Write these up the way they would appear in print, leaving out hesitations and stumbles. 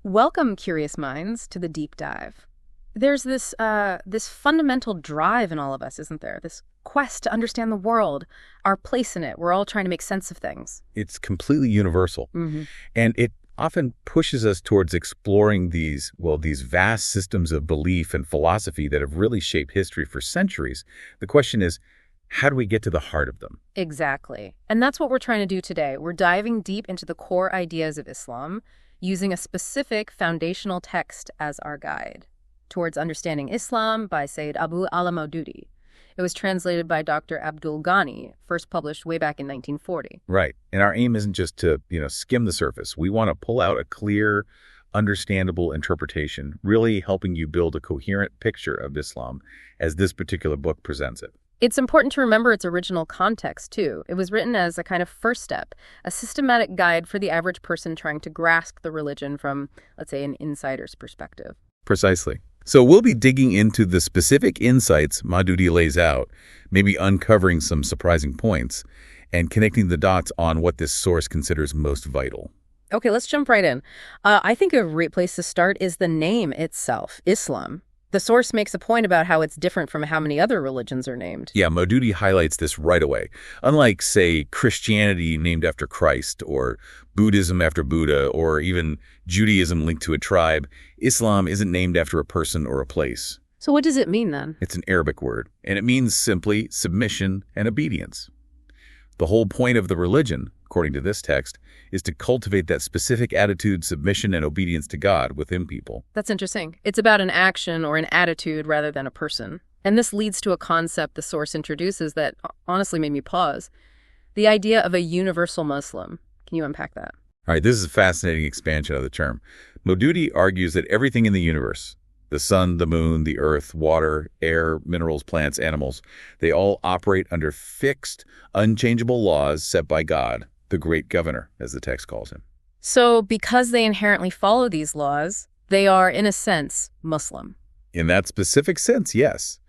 Welcome, curious minds, to the deep dive. There's this fundamental drive in all of us, isn't there? This quest to understand the world, our place in it. We're all trying to make sense of things. It's completely universal. And it often pushes us towards exploring these vast systems of belief and philosophy that have really shaped history for centuries. The question is, how do we get to the heart of them? Exactly. And that's what we're trying to do today. We're diving deep into the core ideas of Islam, using a specific foundational text as our guide towards understanding Islam by Sayyid Abu al-Maududi. It was translated by Dr. Abdul Ghani, first published way back in 1940. Right. And our aim isn't just to, skim the surface. We want to pull out a clear, understandable interpretation, really helping you build a coherent picture of Islam as this particular book presents it. It's important to remember its original context, too. It was written as a kind of first step, a systematic guide for the average person trying to grasp the religion from, let's say, an insider's perspective. Precisely. So we'll be digging into the specific insights Maududi lays out, maybe uncovering some surprising points, and connecting the dots on what this source considers most vital. Okay, let's jump right in. I think a great place to start is the name itself, Islam. The source makes a point about how it's different from how many other religions are named. Yeah, Maududi highlights this right away. Unlike, say, Christianity named after Christ, or Buddhism after Buddha, or even Judaism linked to a tribe, Islam isn't named after a person or a place. So what does it mean then? It's an Arabic word, and it means simply submission and obedience. The whole point of the religion, according to this text, is to cultivate that specific attitude, submission, and obedience to God within people. That's interesting. It's about an action or an attitude rather than a person. And this leads to a concept the source introduces that honestly made me pause. The idea of a universal Muslim. Can you unpack that? All right, this is a fascinating expansion of the term. Maududi argues that everything in the universe, the sun, the moon, the earth, water, air, minerals, plants, animals, they all operate under fixed, unchangeable laws set by God, the great governor, as the text calls him. So because they inherently follow these laws, they are, in a sense, Muslim. In that specific sense, yes.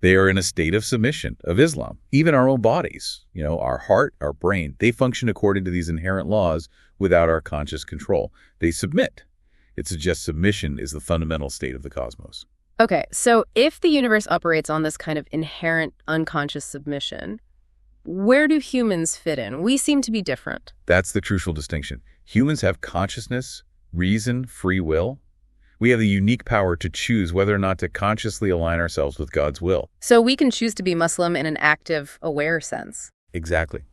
They are in a state of submission, of Islam. Even our own bodies, our heart, our brain, they function according to these inherent laws without our conscious control. They submit. It suggests submission is the fundamental state of the cosmos. Okay, so if the universe operates on this kind of inherent unconscious submission, where do humans fit in? We seem to be different. That's the crucial distinction. Humans have consciousness, reason, free will. We have the unique power to choose whether or not to consciously align ourselves with God's will. So we can choose to be Muslim in an active, aware sense. Exactly.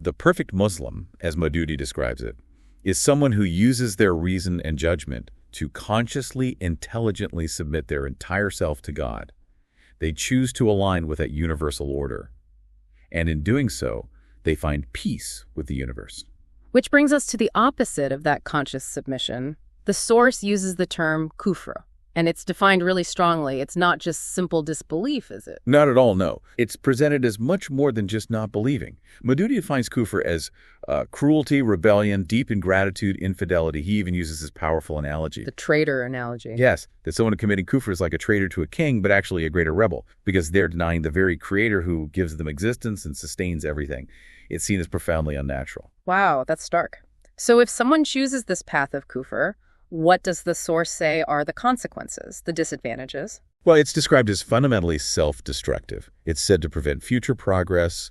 The perfect Muslim, as Maududi describes it, is someone who uses their reason and judgment to consciously, intelligently submit their entire self to God. They choose to align with that universal order. And in doing so, they find peace with the universe. Which brings us to the opposite of that conscious submission. The source uses the term kufr, and it's defined really strongly. It's not just simple disbelief, is it? Not at all, no. It's presented as much more than just not believing. Maududi defines kufr as cruelty, rebellion, deep ingratitude, infidelity. He even uses this powerful analogy. The traitor analogy. Yes, that someone committing kufr is like a traitor to a king, but actually a greater rebel, because they're denying the very creator who gives them existence and sustains everything. It's seen as profoundly unnatural. Wow, that's stark. So if someone chooses this path of kufr, what does the source say are the consequences, the disadvantages? Well, it's described as fundamentally self-destructive. It's said to prevent future progress,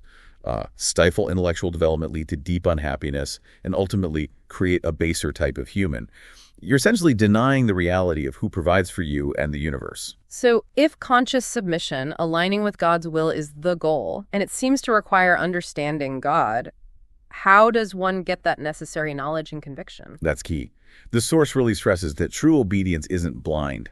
stifle intellectual development, lead to deep unhappiness, and ultimately create a baser type of human. You're essentially denying the reality of who provides for you and the universe. So if conscious submission, aligning with God's will, is the goal, and it seems to require understanding God, how does one get that necessary knowledge and conviction? That's key. The source really stresses that true obedience isn't blind.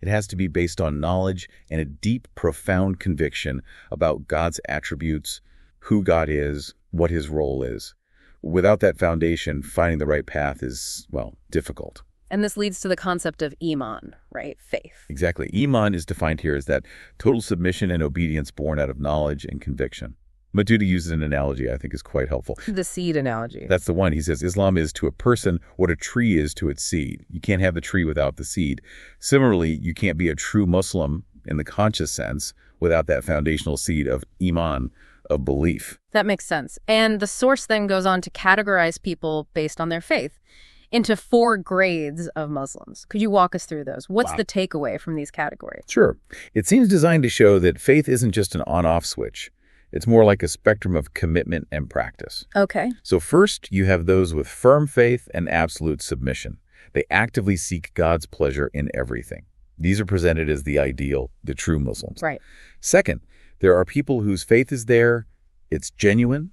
It has to be based on knowledge and a deep, profound conviction about God's attributes, who God is, what his role is. Without that foundation, finding the right path is, difficult. And this leads to the concept of iman, right? Faith. Exactly. Iman is defined here as that total submission and obedience born out of knowledge and conviction. Maududi uses an analogy I think is quite helpful. The seed analogy. That's the one. He says Islam is to a person what a tree is to its seed. You can't have the tree without the seed. Similarly, you can't be a true Muslim in the conscious sense without that foundational seed of iman, of belief. That makes sense. And the source then goes on to categorize people based on their faith. into 4 grades of Muslims. Could you walk us through those? What's Wow. the takeaway from these categories? Sure. It seems designed to show that faith isn't just an on-off switch. It's more like a spectrum of commitment and practice. Okay. So first, you have those with firm faith and absolute submission. They actively seek God's pleasure in everything. These are presented as the ideal, the true Muslims. Right. Second, there are people whose faith is there, it's genuine,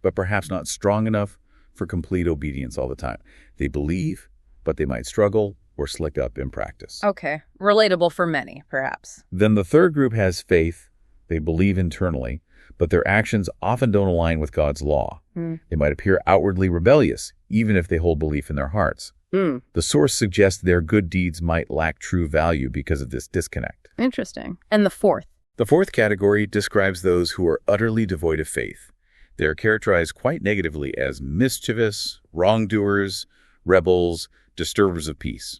but perhaps not strong enough for complete obedience all the time. They believe, but they might struggle or slick up in practice. Okay. Relatable for many, perhaps. Then the third group has faith. They believe internally, but their actions often don't align with God's law. They might appear outwardly rebellious, even if they hold belief in their hearts. The source suggests their good deeds might lack true value because of this disconnect. Interesting. And the fourth? The fourth category describes those who are utterly devoid of faith. They are characterized quite negatively as mischievous, wrongdoers, rebels, disturbers of peace.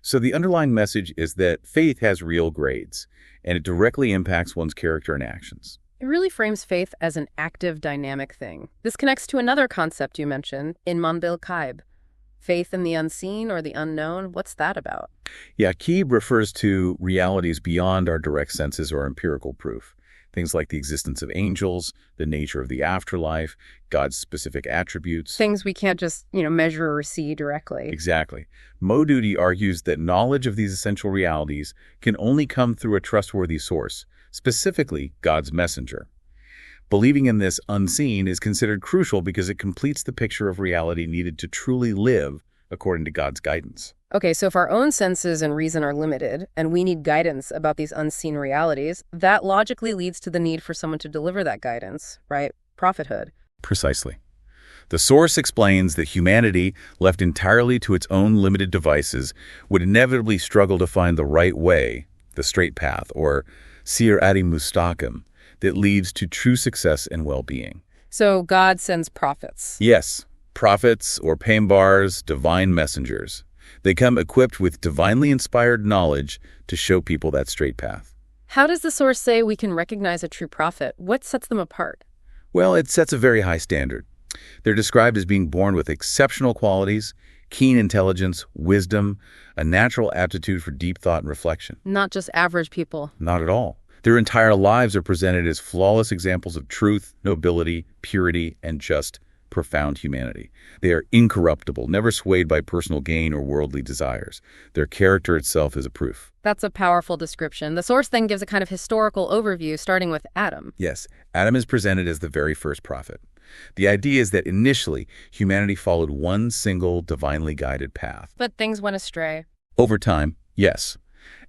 So the underlying message is that faith has real grades, and it directly impacts one's character and actions. It really frames faith as an active, dynamic thing. This connects to another concept you mentioned, Iman bil Ghaib. Faith in the unseen or the unknown, what's that about? Yeah, Ghaib refers to realities beyond our direct senses or empirical proof. Things like the existence of angels, the nature of the afterlife, God's specific attributes. Things we can't just, measure or see directly. Exactly. Maududi argues that knowledge of these essential realities can only come through a trustworthy source, specifically God's messenger. Believing in this unseen is considered crucial because it completes the picture of reality needed to truly live according to God's guidance. Okay, so if our own senses and reason are limited, and we need guidance about these unseen realities, that logically leads to the need for someone to deliver that guidance, right? Prophethood. Precisely. The source explains that humanity, left entirely to its own limited devices, would inevitably struggle to find the right way, the straight path, or sincerity mustaqim, that leads to true success and well-being. So God sends prophets. Yes, prophets or paynbars, divine messengers. They come equipped with divinely inspired knowledge to show people that straight path. How does the source say we can recognize a true prophet? What sets them apart? Well, it sets a very high standard. They're described as being born with exceptional qualities, keen intelligence, wisdom, a natural aptitude for deep thought and reflection. Not just average people. Not at all. Their entire lives are presented as flawless examples of truth, nobility, purity, and just profound humanity. They are incorruptible, never swayed by personal gain or worldly desires. Their character itself is a proof. That's a powerful description. The source then gives a kind of historical overview, starting with Adam. Yes, Adam is presented as the very first prophet. The idea is that initially, humanity followed one single divinely guided path. But things went astray. Over time, yes.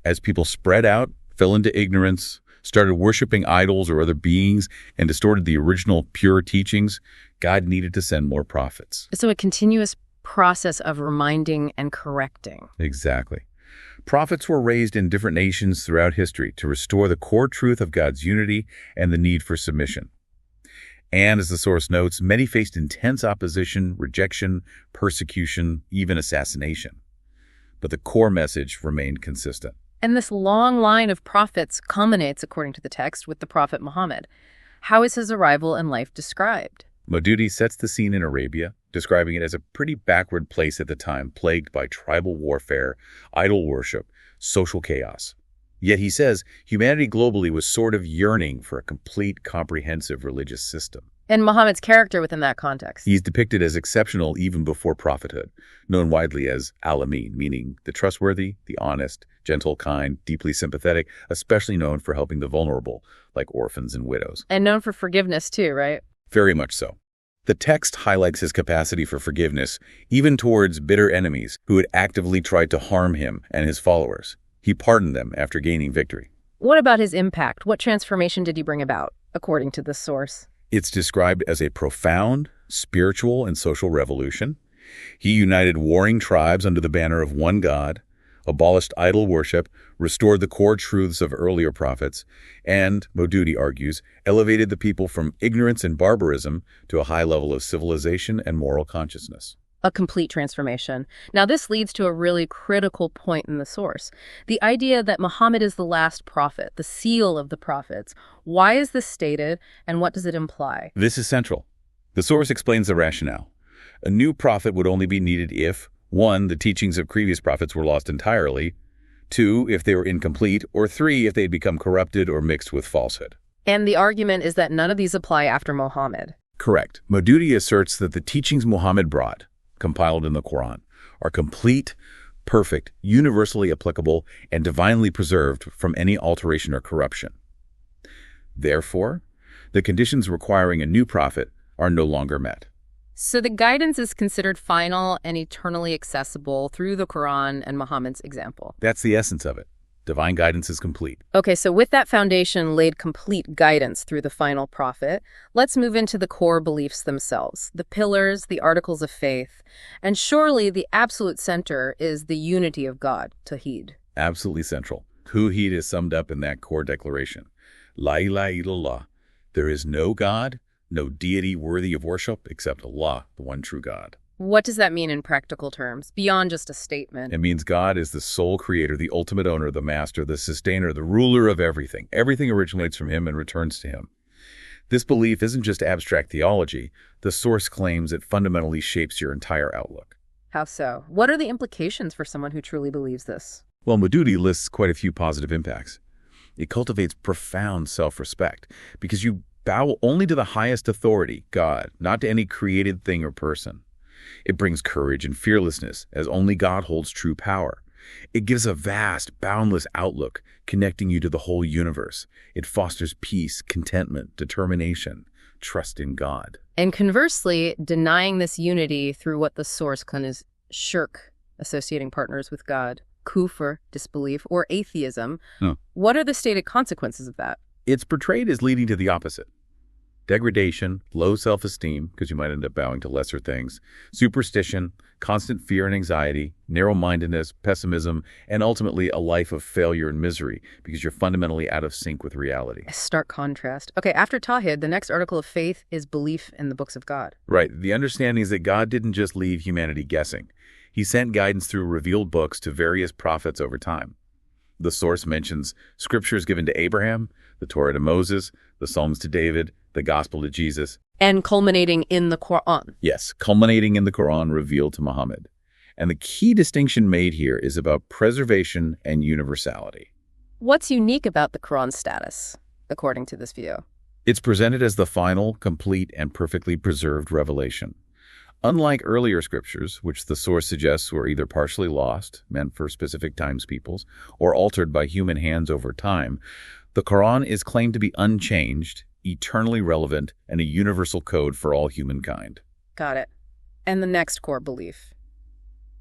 As people spread out, fell into ignorance, started worshiping idols or other beings, and distorted the original pure teachings, God needed to send more prophets. So a continuous process of reminding and correcting. Exactly. Prophets were raised in different nations throughout history to restore the core truth of God's unity and the need for submission. And as the source notes, many faced intense opposition, rejection, persecution, even assassination. But the core message remained consistent. And this long line of prophets culminates, according to the text, with the prophet Muhammad. How is his arrival and life described? Maududi sets the scene in Arabia, describing it as a pretty backward place at the time, plagued by tribal warfare, idol worship, social chaos. Yet he says humanity globally was sort of yearning for a complete, comprehensive religious system. And Muhammad's character within that context. He's depicted as exceptional even before prophethood, known widely as al-Amin, meaning the trustworthy, the honest, gentle, kind, deeply sympathetic, especially known for helping the vulnerable, like orphans and widows. And known for forgiveness too, right? Very much so. The text highlights his capacity for forgiveness, even towards bitter enemies who had actively tried to harm him and his followers. He pardoned them after gaining victory. What about his impact? What transformation did he bring about, according to this source? It's described as a profound, spiritual, and social revolution. He united warring tribes under the banner of one God, abolished idol worship, restored the core truths of earlier prophets, and, Maududi argues, elevated the people from ignorance and barbarism to a high level of civilization and moral consciousness. A complete transformation. Now, this leads to a really critical point in the source. The idea that Muhammad is the last prophet, the seal of the prophets. Why is this stated, and what does it imply? This is central. The source explains the rationale. A new prophet would only be needed if, 1, the teachings of previous prophets were lost entirely. 2, if they were incomplete. Or 3, if they had become corrupted or mixed with falsehood. And the argument is that none of these apply after Muhammad. Correct. Maududi asserts that the teachings Muhammad brought, compiled in the Quran, are complete, perfect, universally applicable, and divinely preserved from any alteration or corruption. Therefore, the conditions requiring a new prophet are no longer met. So the guidance is considered final and eternally accessible through the Quran and Muhammad's example. That's the essence of it. Divine guidance is complete. Okay, so with that foundation laid complete guidance through the final prophet, let's move into the core beliefs themselves, the pillars, the articles of faith, and surely the absolute center is the unity of God, Tawheed. Absolutely central. Tawheed is summed up in that core declaration. La ilaha illallah. There is no God, no deity worthy of worship except Allah, the one true God. What does that mean in practical terms, beyond just a statement? It means God is the sole creator, the ultimate owner, the master, the sustainer, the ruler of everything. Everything originates from him and returns to him. This belief isn't just abstract theology. The source claims it fundamentally shapes your entire outlook. How so? What are the implications for someone who truly believes this? Well, Maududi lists quite a few positive impacts. It cultivates profound self-respect because you bow only to the highest authority, God, not to any created thing or person. It brings courage and fearlessness, as only God holds true power. It gives a vast, boundless outlook, connecting you to the whole universe. It fosters peace, contentment, determination, trust in God. And conversely, denying this unity through what the source claims is shirk, associating partners with God, kufr, disbelief, or atheism. What are the stated consequences of that? It's portrayed as leading to the opposite. Degradation, low self-esteem, because you might end up bowing to lesser things, superstition, constant fear and anxiety, narrow-mindedness, pessimism, and ultimately a life of failure and misery because you're fundamentally out of sync with reality. A stark contrast. Okay, after Tawhid, the next article of faith is belief in the books of God. Right. The understanding is that God didn't just leave humanity guessing. He sent guidance through revealed books to various prophets over time. The source mentions scriptures given to Abraham, the Torah to Moses, the Psalms to David, the Gospel to Jesus. And culminating in the Quran. Yes, culminating in the Quran revealed to Muhammad. And the key distinction made here is about preservation and universality. What's unique about the Quran's status, according to this view? It's presented as the final, complete, and perfectly preserved revelation. Unlike earlier scriptures, which the source suggests were either partially lost, meant for specific times peoples, or altered by human hands over time, the Quran is claimed to be unchanged, eternally relevant, and a universal code for all humankind. Got it. And the next core belief,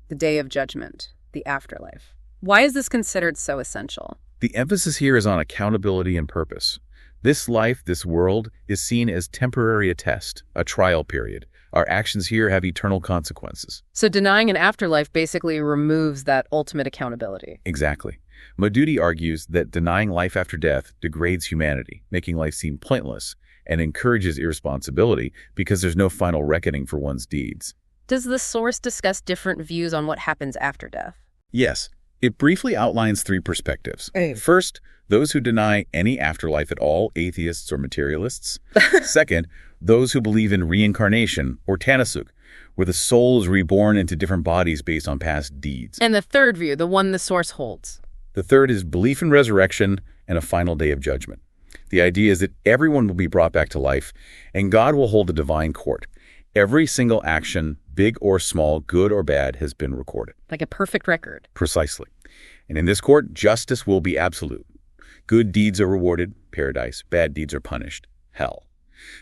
the day of judgment, the afterlife. Why is this considered so essential? The emphasis here is on accountability and purpose. This life, this world, is seen as temporary a test, a trial period. Our actions here have eternal consequences. So denying an afterlife basically removes that ultimate accountability. Exactly. Maududi argues that denying life after death degrades humanity, making life seem pointless, and encourages irresponsibility because there's no final reckoning for one's deeds. Does the source discuss different views on what happens after death? Yes. It briefly outlines three perspectives. Hey. First, those who deny any afterlife at all, atheists or materialists. Second, those who believe in reincarnation, or tanasuk, where the soul is reborn into different bodies based on past deeds. And the third view, the one the source holds. The third is belief in resurrection and a final day of judgment. The idea is that everyone will be brought back to life, and God will hold a divine court. Every single action, big or small, good or bad, has been recorded. Like a perfect record. Precisely. And in this court, justice will be absolute. Good deeds are rewarded, paradise. Bad deeds are punished, hell.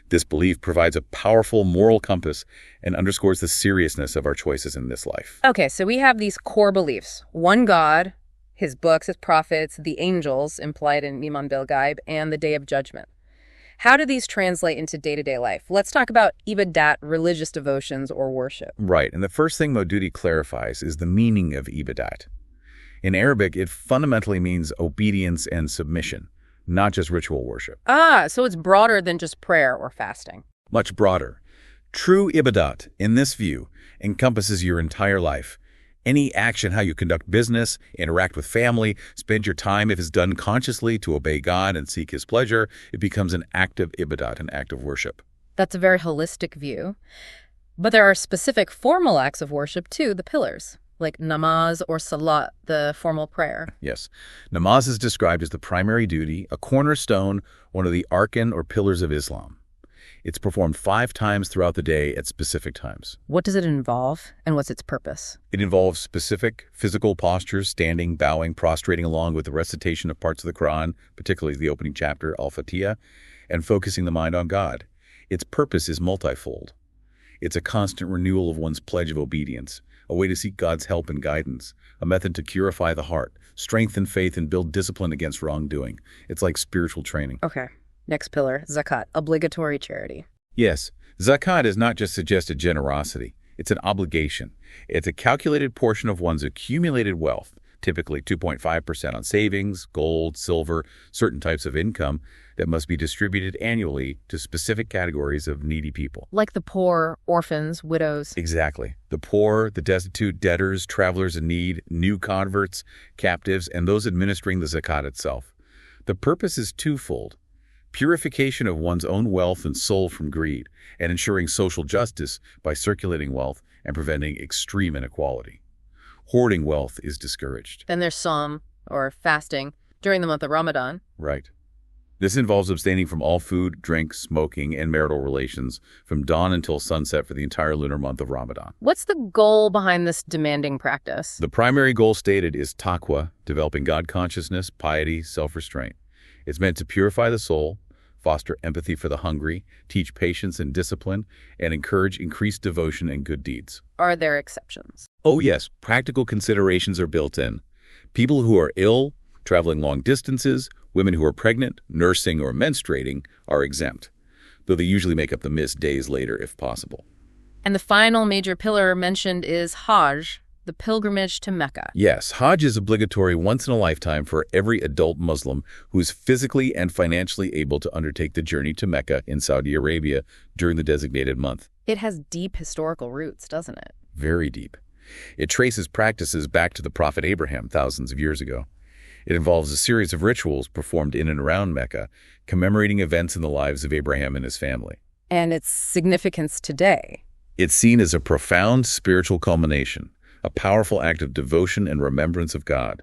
This belief provides a powerful moral compass and underscores the seriousness of our choices in this life. Okay, so we have these core beliefs. One God, his books, his prophets, the angels, implied in Iman bil Ghaib, and the Day of Judgment. How do these translate into day-to-day life? Let's talk about ibadat, religious devotions or worship. Right, and the first thing Maududi clarifies is the meaning of ibadat. In Arabic, it fundamentally means obedience and submission, not just ritual worship. So it's broader than just prayer or fasting. Much broader. True ibadat, in this view, encompasses your entire life. Any action, how you conduct business, interact with family, spend your time, if it's done consciously to obey God and seek his pleasure, it becomes an act of ibadat, an act of worship. That's a very holistic view. But there are specific formal acts of worship too, the pillars, like namaz or salat, the formal prayer. Yes. Namaz is described as the primary duty, a cornerstone, one of the arkan or pillars of Islam. It's performed 5 times throughout the day at specific times. What does it involve, and what's its purpose? It involves specific physical postures, standing, bowing, prostrating along with the recitation of parts of the Quran, particularly the opening chapter, Al-Fatiha, and focusing the mind on God. Its purpose is multifold. It's a constant renewal of one's pledge of obedience, a way to seek God's help and guidance, a method to purify the heart, strengthen faith, and build discipline against wrongdoing. It's like spiritual training. Okay. Next pillar, zakat, obligatory charity. Yes, zakat is not just suggested generosity. It's an obligation. It's a calculated portion of one's accumulated wealth, typically 2.5% on savings, gold, silver, certain types of income, that must be distributed annually to specific categories of needy people. Like the poor, orphans, widows. Exactly. The poor, the destitute, debtors, travelers in need, new converts, captives, and those administering the zakat itself. The purpose is twofold: purification of one's own wealth and soul from greed, and ensuring social justice by circulating wealth and preventing extreme inequality. Hoarding wealth is discouraged. Then there's Sawm, or fasting, during the month of Ramadan. Right. This involves abstaining from all food, drink, smoking, and marital relations from dawn until sunset for the entire lunar month of Ramadan. What's the goal behind this demanding practice? The primary goal stated is taqwa, developing God consciousness, piety, self-restraint. It's meant to purify the soul, foster empathy for the hungry, teach patience and discipline, and encourage increased devotion and good deeds. Are there exceptions? Oh yes, practical considerations are built in. People who are ill, traveling long distances, women who are pregnant, nursing, or menstruating are exempt, though they usually make up the missed days later if possible. And the final major pillar mentioned is Hajj, the pilgrimage to Mecca. Yes, Hajj is obligatory once in a lifetime for every adult Muslim who is physically and financially able to undertake the journey to Mecca in Saudi Arabia during the designated month. It has deep historical roots, doesn't it? Very deep. It traces practices back to the Prophet Abraham thousands of years ago. It involves a series of rituals performed in and around Mecca, commemorating events in the lives of Abraham and his family. And its significance today. It's seen as a profound spiritual culmination, a powerful act of devotion and remembrance of God.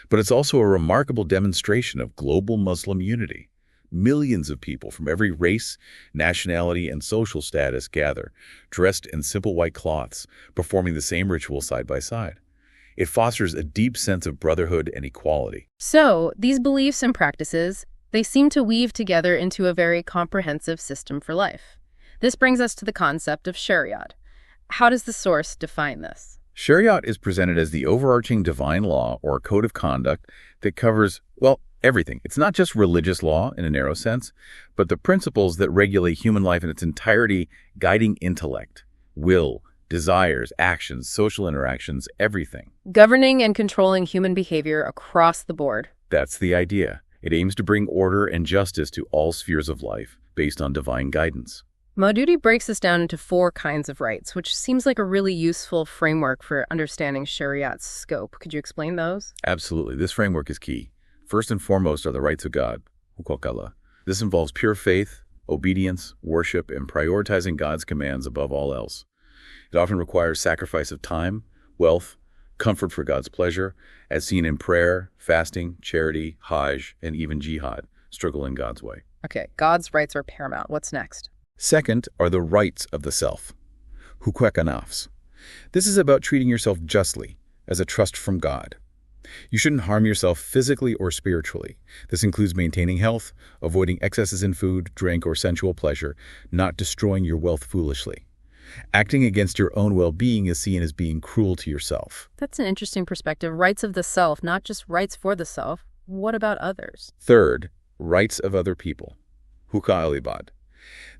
But it's also a remarkable demonstration of global Muslim unity. Millions of people from every race, nationality, and social status gather, dressed in simple white cloths, performing the same ritual side by side. It fosters a deep sense of brotherhood and equality. So, these beliefs and practices, they seem to weave together into a very comprehensive system for life. This brings us to the concept of Shariat. How does the source define this? Shariat is presented as the overarching divine law or code of conduct that covers, well, everything. It's not just religious law in a narrow sense, but the principles that regulate human life in its entirety, guiding intellect, will, desires, actions, social interactions, everything. Governing and controlling human behavior across the board. That's the idea. It aims to bring order and justice to all spheres of life based on divine guidance. Maududi breaks this down into 4 kinds of rights, which seems like a really useful framework for understanding Shariat's scope. Could you explain those? Absolutely. This framework is key. First and foremost are the rights of God, Huquq Allah. This involves pure faith, obedience, worship, and prioritizing God's commands above all else. It often requires sacrifice of time, wealth, comfort for God's pleasure, as seen in prayer, fasting, charity, Hajj, and even jihad, struggle in God's way. Okay, God's rights are paramount. What's next? Second are the rights of the self, Huquq Nafs. This is about treating yourself justly, as a trust from God. You shouldn't harm yourself physically or spiritually. This includes maintaining health, avoiding excesses in food, drink, or sensual pleasure, not destroying your wealth foolishly. Acting against your own well-being is seen as being cruel to yourself. That's an interesting perspective. Rights of the self, not just rights for the self. What about others? Third, rights of other people, Huquq al-Ibad.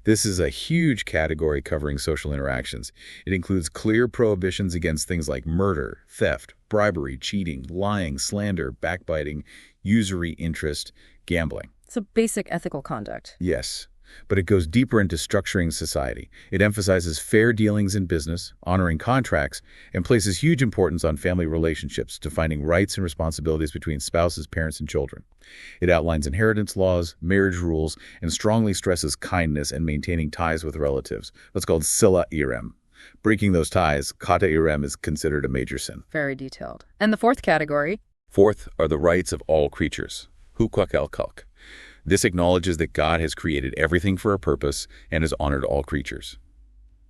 This is a huge category covering social interactions. It includes clear prohibitions against things like murder, theft, bribery, cheating, lying, slander, backbiting, usury, interest, gambling. It's a basic ethical conduct. Yes, but it goes deeper into structuring society. It emphasizes fair dealings in business, honoring contracts, and places huge importance on family relationships, defining rights and responsibilities between spouses, parents, and children. It outlines inheritance laws, marriage rules, and strongly stresses kindness and maintaining ties with relatives, what's called sila irem. Breaking those ties, kata irem, is considered a major sin. Very detailed. And the fourth category? Fourth are the rights of all creatures. Huquq el-Khalq. This acknowledges that God has created everything for a purpose and has honored all creatures.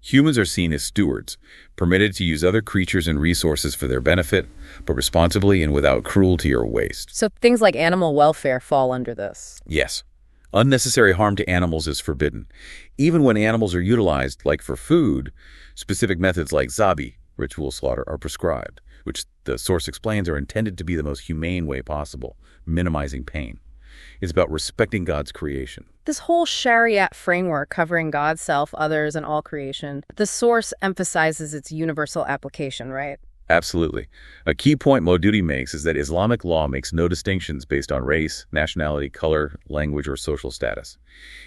Humans are seen as stewards, permitted to use other creatures and resources for their benefit, but responsibly and without cruelty or waste. So things like animal welfare fall under this. Yes. Unnecessary harm to animals is forbidden. Even when animals are utilized, like for food, specific methods like zabi, ritual slaughter, are prescribed, which the source explains are intended to be the most humane way possible, minimizing pain. It's about respecting God's creation. This whole Shariat framework covering God, self, others, and all creation, the source emphasizes its universal application, right? Absolutely. A key point Maududi makes is that Islamic law makes no distinctions based on race, nationality, color, language, or social status.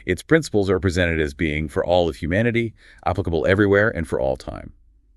Its principles are presented as being for all of humanity, applicable everywhere and for all time.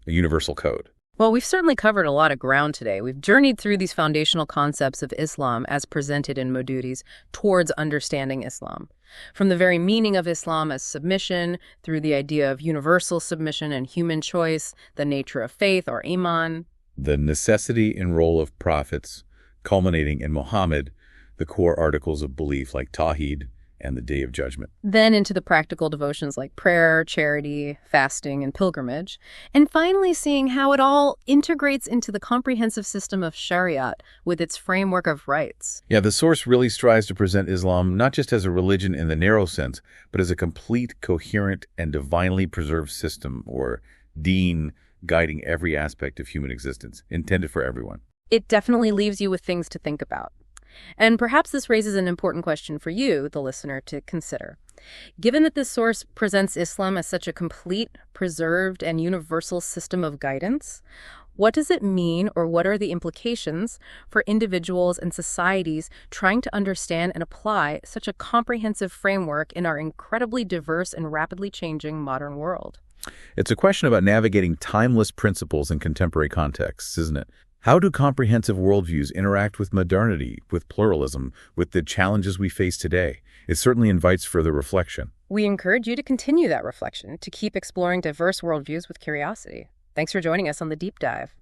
A universal code. Well, we've certainly covered a lot of ground today. We've journeyed through these foundational concepts of Islam as presented in Maududi's Towards Understanding Islam. From the very meaning of Islam as submission, through the idea of universal submission and human choice, the nature of faith or iman, the necessity and role of prophets, culminating in Muhammad, the core articles of belief like Tawheed and the Day of Judgment. Then into the practical devotions like prayer, charity, fasting, and pilgrimage. And finally seeing how it all integrates into the comprehensive system of Shariat with its framework of rights. Yeah, the source really strives to present Islam not just as a religion in the narrow sense, but as a complete, coherent, and divinely preserved system, or deen, guiding every aspect of human existence, intended for everyone. It definitely leaves you with things to think about. And perhaps this raises an important question for you, the listener, to consider. Given that this source presents Islam as such a complete, preserved, and universal system of guidance, what does it mean, or what are the implications for individuals and societies trying to understand and apply such a comprehensive framework in our incredibly diverse and rapidly changing modern world? It's a question about navigating timeless principles in contemporary contexts, isn't it? How do comprehensive worldviews interact with modernity, with pluralism, with the challenges we face today? It certainly invites further reflection. We encourage you to continue that reflection, to keep exploring diverse worldviews with curiosity. Thanks for joining us on The Deep Dive.